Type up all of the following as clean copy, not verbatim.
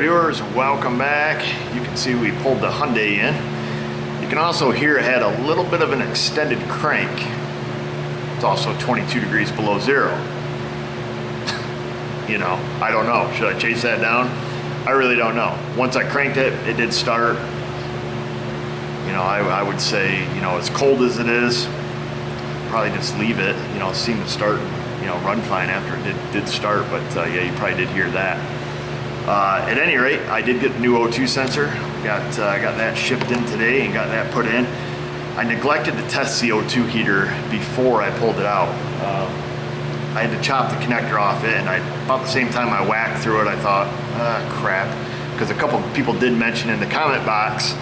viewers, welcome back. You can see we pulled the Hyundai in. You can also hear it had a little bit of an extended crank. It's also 22 degrees below zero. You know, I don't know. Should I chase that down? I really don't know. Once I cranked it, it did start. You know, I would say, you know, as cold as it is, probably just leave it. You know, it seemed to start, you know, run fine after it did start, but yeah, you probably did hear that. At any rate, I did get the new O2 sensor. Got that shipped in today and got that put in. I neglected to test the O2 heater before I pulled it out. I had to chop the connector off it, and about the same time I whacked through it, I thought, crap. Because a couple people did mention in the comment box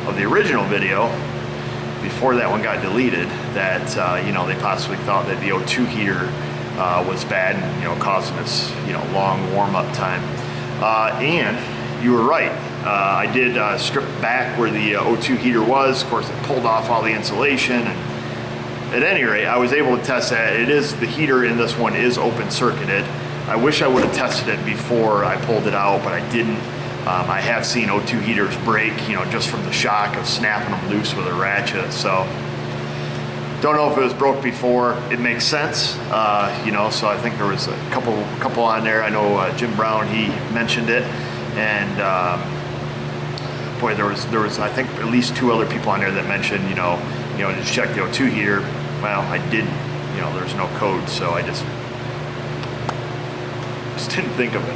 of the original video, before that one got deleted, that you know, they possibly thought that the O2 heater was bad and, you know, causing this, you know, long warm-up time. And you were right. I did strip back where the O2 heater was. Of course, it pulled off all the insulation. And at any rate, I was able to test that. It is, the heater in this one is open circuited. I wish I would have tested it before I pulled it out, but I didn't. I have seen O2 heaters break, you know, just from the shock of snapping them loose with a ratchet. So don't know if it was broke before. It makes sense, you know. So I think there was a couple on there. I know Jim Brown, he mentioned it, and boy, there was I think at least 2 other people on there that mentioned, you know, just check the O2 heater. Well, I didn't. You know, there's no code, so I just didn't think of it.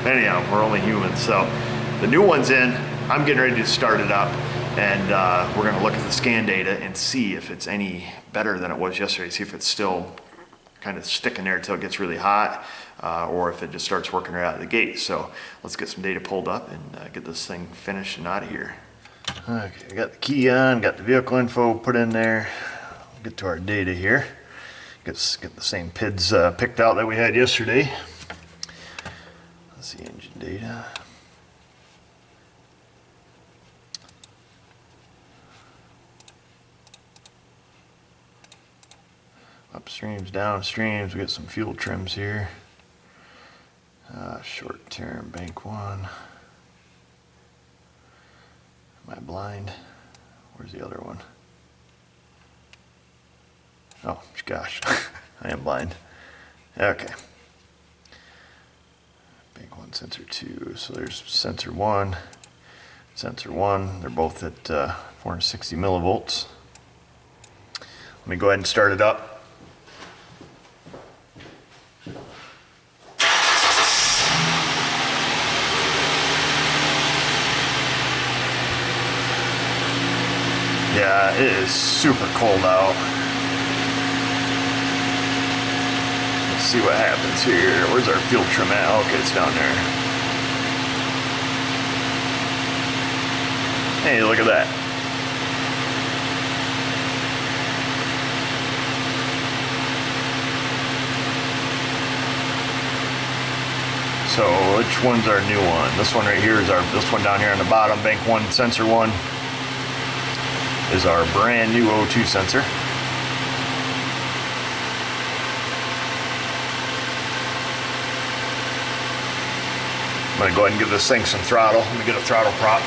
Anyhow, we're only humans. So the new one's in. I'm getting ready to start it up, and we're going to look at the scan data and see if it's any better than it was yesterday. See if it's still kind of sticking there until it gets really hot, or if it just starts working right out of the gate. So let's get some data pulled up and get this thing finished and out of here. Okay, I got the key on, got the vehicle info put in there. We'll get to our data here. Get the same PIDs picked out that we had yesterday. Let's see, engine data. Upstreams, downstreams, we got some fuel trims here. Short term, bank 1. Am I blind? Where's the other one? Oh, gosh, I am blind. Okay. Bank 1, sensor 2. So there's sensor 1, sensor 1. They're both at 460 millivolts. Let me go ahead and start it up. Yeah, it is super cold out. Let's see what happens here. Where's our fuel trim at? Okay, it's down there. Hey, look at that. So, which one's our new one? This one right here is this one down here on the bottom, bank 1, sensor 1. Is our brand new O2 sensor. I'm going to go ahead and give this thing some throttle. Let me get a throttle prop.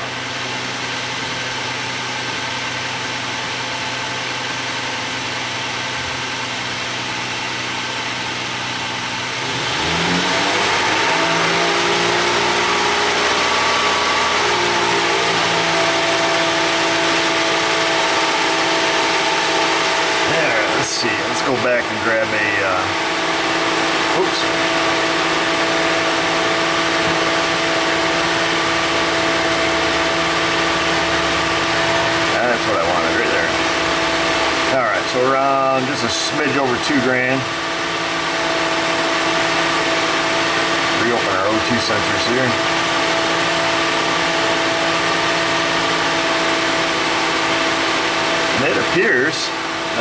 Go back and grab a, oops. That's what I wanted right there. Alright, so around just a smidge over $2,000. Reopen our O2 sensors here. And it appears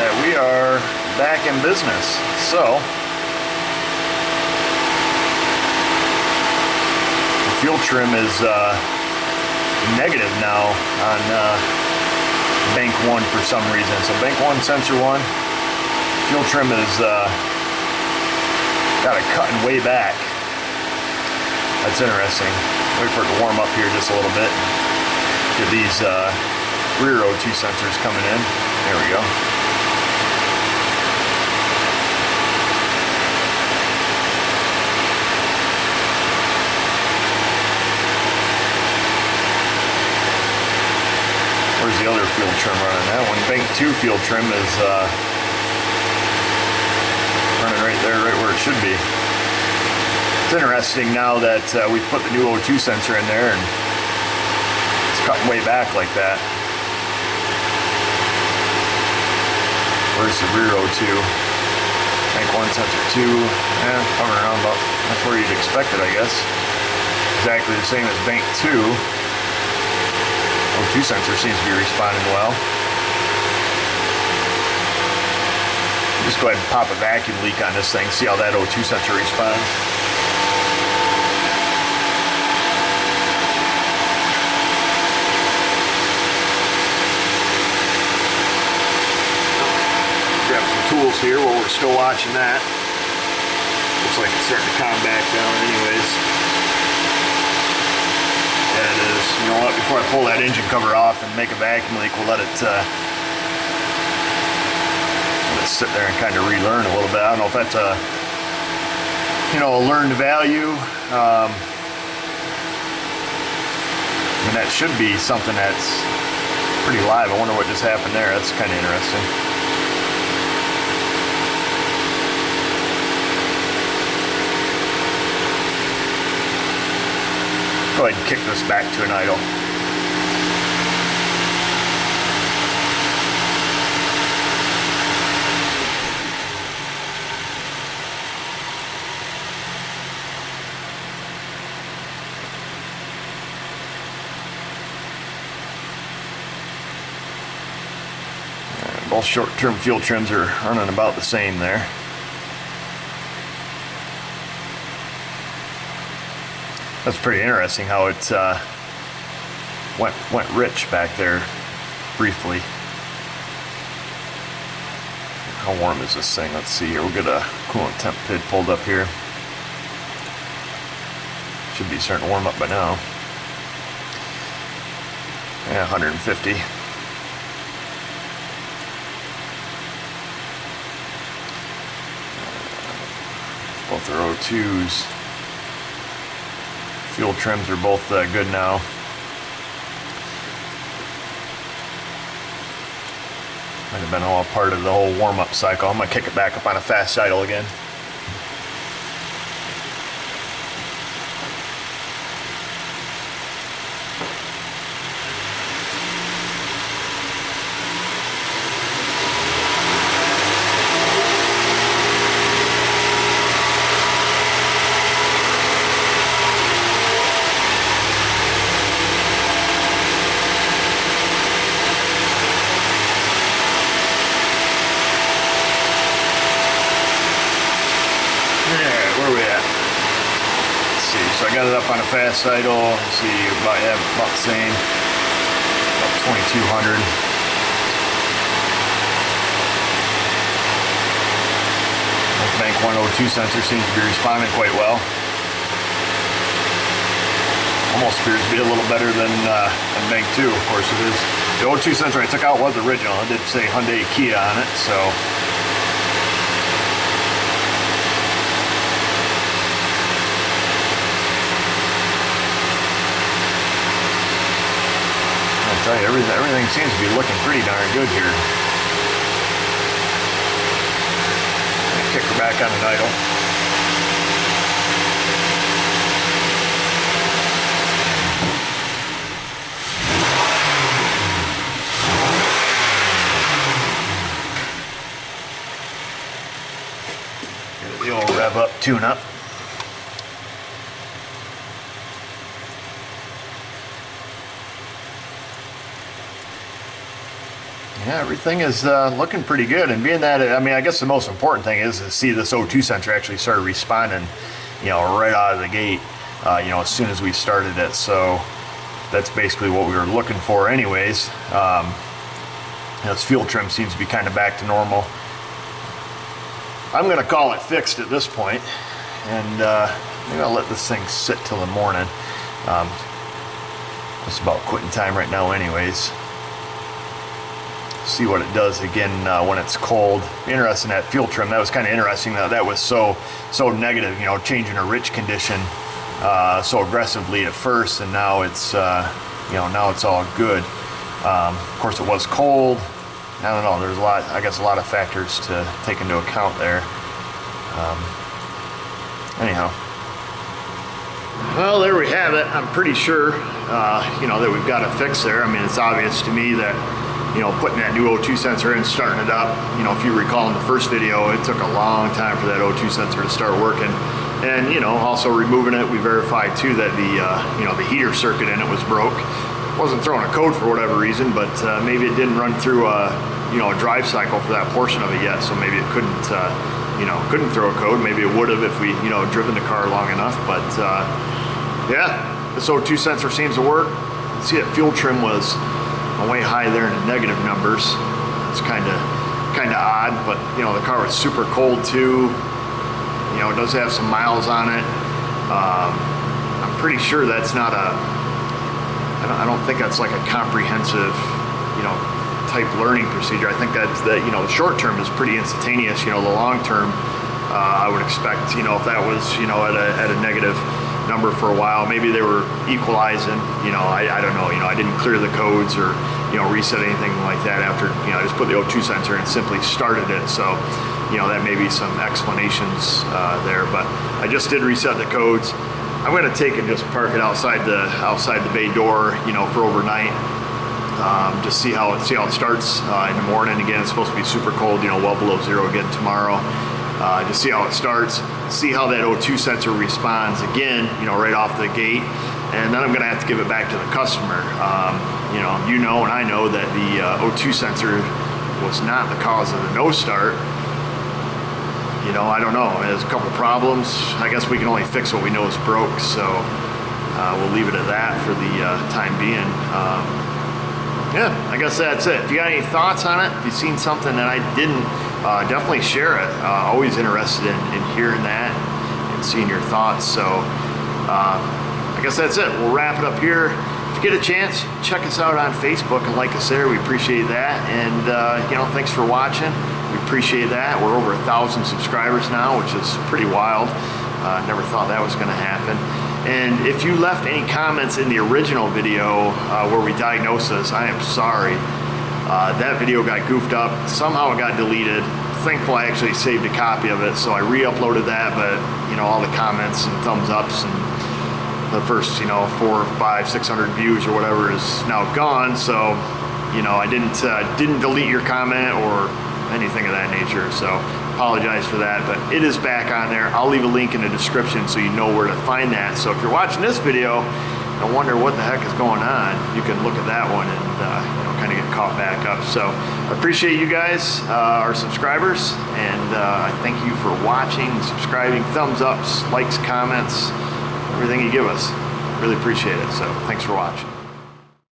that we are back in business. So the fuel trim is negative now on bank 1 for some reason. So bank 1, sensor 1, fuel trim is got it cutting way back. That's interesting. Wait for it to warm up here just a little bit. Get these rear O2 sensors coming in. There we go. Where's the other field trim running? That one, bank 2 field trim is running right there, right where it should be. It's interesting now that we put the new O2 sensor in there and it's cutting way back like that. Where's the rear O2? Bank 1 sensor 2, coming around about, that's where you'd expect it, I guess. Exactly the same as bank 2. O2 sensor seems to be responding well. Just go ahead and pop a vacuum leak on this thing, see how that O2 sensor responds. Grab some tools here while we're still watching that. Looks like it's starting to calm back down anyways. Yeah, it is. You know what, before I pull that engine cover off and make a vacuum leak, we'll let it sit there and kind of relearn a little bit. I don't know if that's a, you know, a learned value. I mean, that should be something that's pretty live. I wonder what just happened there. That's kind of interesting. Go ahead and kick this back to an idle. Both short-term fuel trims are running about the same there. That's pretty interesting how it went rich back there briefly. How warm is this thing? Let's see here. We'll get a coolant temp pid pulled up here. Should be starting to warm up by now. Yeah, 150. Both are O2s. Fuel trims are both good now. Might have been all part of the whole warm-up cycle. I'm going to kick it back up on a fast idle again. So I got it up on a fast idle. Let's see, about the same, about 2200. Bank 1 O2 sensor seems to be responding quite well. Almost appears to be a little better than Bank 2, of course it is. The O2 sensor I took out was original. It did say Hyundai Kia on it, so. I'll tell you, everything seems to be looking pretty darn good here. Kick her back on an idle. Get the old rev up, tune up. Yeah, everything is looking pretty good, and being that, I mean, I guess the most important thing is to see this O2 sensor actually start responding, you know, right out of the gate, you know, as soon as we started it. So that's basically what we were looking for anyways. This fuel trim seems to be kind of back to normal. I'm going to call it fixed at this point, and maybe I'll let this thing sit till the morning. It's about quitting time right now anyways. See what it does again when it's cold. Interesting, that fuel trim, that was kind of interesting that was so negative, you know, changing a rich condition so aggressively at first, and now it's you know, now it's all good. Of course it was cold. I don't know, there's I guess a lot of factors to take into account there. Anyhow, well, there we have it. I'm pretty sure you know, that we've got a fix there. I mean, it's obvious to me that, you know, putting that new O2 sensor in, starting it up, you know, if you recall in the first video, it took a long time for that O2 sensor to start working. And, you know, also removing it, we verified too that the, you know, the heater circuit in it was broke. Wasn't throwing a code for whatever reason, but maybe it didn't run through you know, a drive cycle for that portion of it yet. So maybe it couldn't, you know, couldn't throw a code. Maybe it would have if we, you know, driven the car long enough. But yeah, this O2 sensor seems to work. See that fuel trim was way high there in the negative numbers. It's kind of odd, but you know, the car was super cold too. You know, it does have some miles on it. I'm pretty sure that's not a, I don't think that's like a comprehensive, you know, type learning procedure. I think that you know, the short term is pretty instantaneous. You know, the long term, I would expect, you know, if that was, you know, at a negative number for a while, maybe they were equalizing, you know, I don't know, you know, I didn't clear the codes or, you know, reset anything like that after, you know, I just put the O2 sensor and simply started it. So, you know, that may be some explanations there, but I just did reset the codes. I'm going to take and just park it outside the bay door, you know, for overnight. Just see how it starts in the morning. Again, it's supposed to be super cold, you know, well below zero again tomorrow. Just see how it starts, see how that O2 sensor responds again, you know, right off the gate, and then I'm going to have to give it back to the customer. You know, and I know that the O2 sensor was not the cause of the no start. You know, I don't know. There's a couple problems. I guess we can only fix what we know is broke, so we'll leave it at that for the time being. Yeah, I guess that's it. If you got any thoughts on it, if you've seen something that I didn't, definitely share it. Always interested in hearing that and seeing your thoughts. So I guess that's it. We'll wrap it up here. If you get a chance, check us out on Facebook and like us there. We appreciate that. And you know, thanks for watching. We appreciate that. We're over 1,000 subscribers now, which is pretty wild. Never thought that was going to happen. And if you left any comments in the original video where we diagnosed this, I am sorry. That video got goofed up. Somehow it got deleted. Thankful I actually saved a copy of it, so I re-uploaded that, but you know, all the comments and thumbs ups and the first, you know, 400, 500, 600 views or whatever is now gone. So, you know, I didn't delete your comment or anything of that nature. So apologize for that, but it is back on there. I'll leave a link in the description so you know where to find that. So if you're watching this video and wonder what the heck is going on, you can look at that one and you know, kind of get caught back up. So I appreciate you guys, our subscribers, and I thank you for watching, subscribing, thumbs ups, likes, comments, everything you give us. Really appreciate it. So thanks for watching.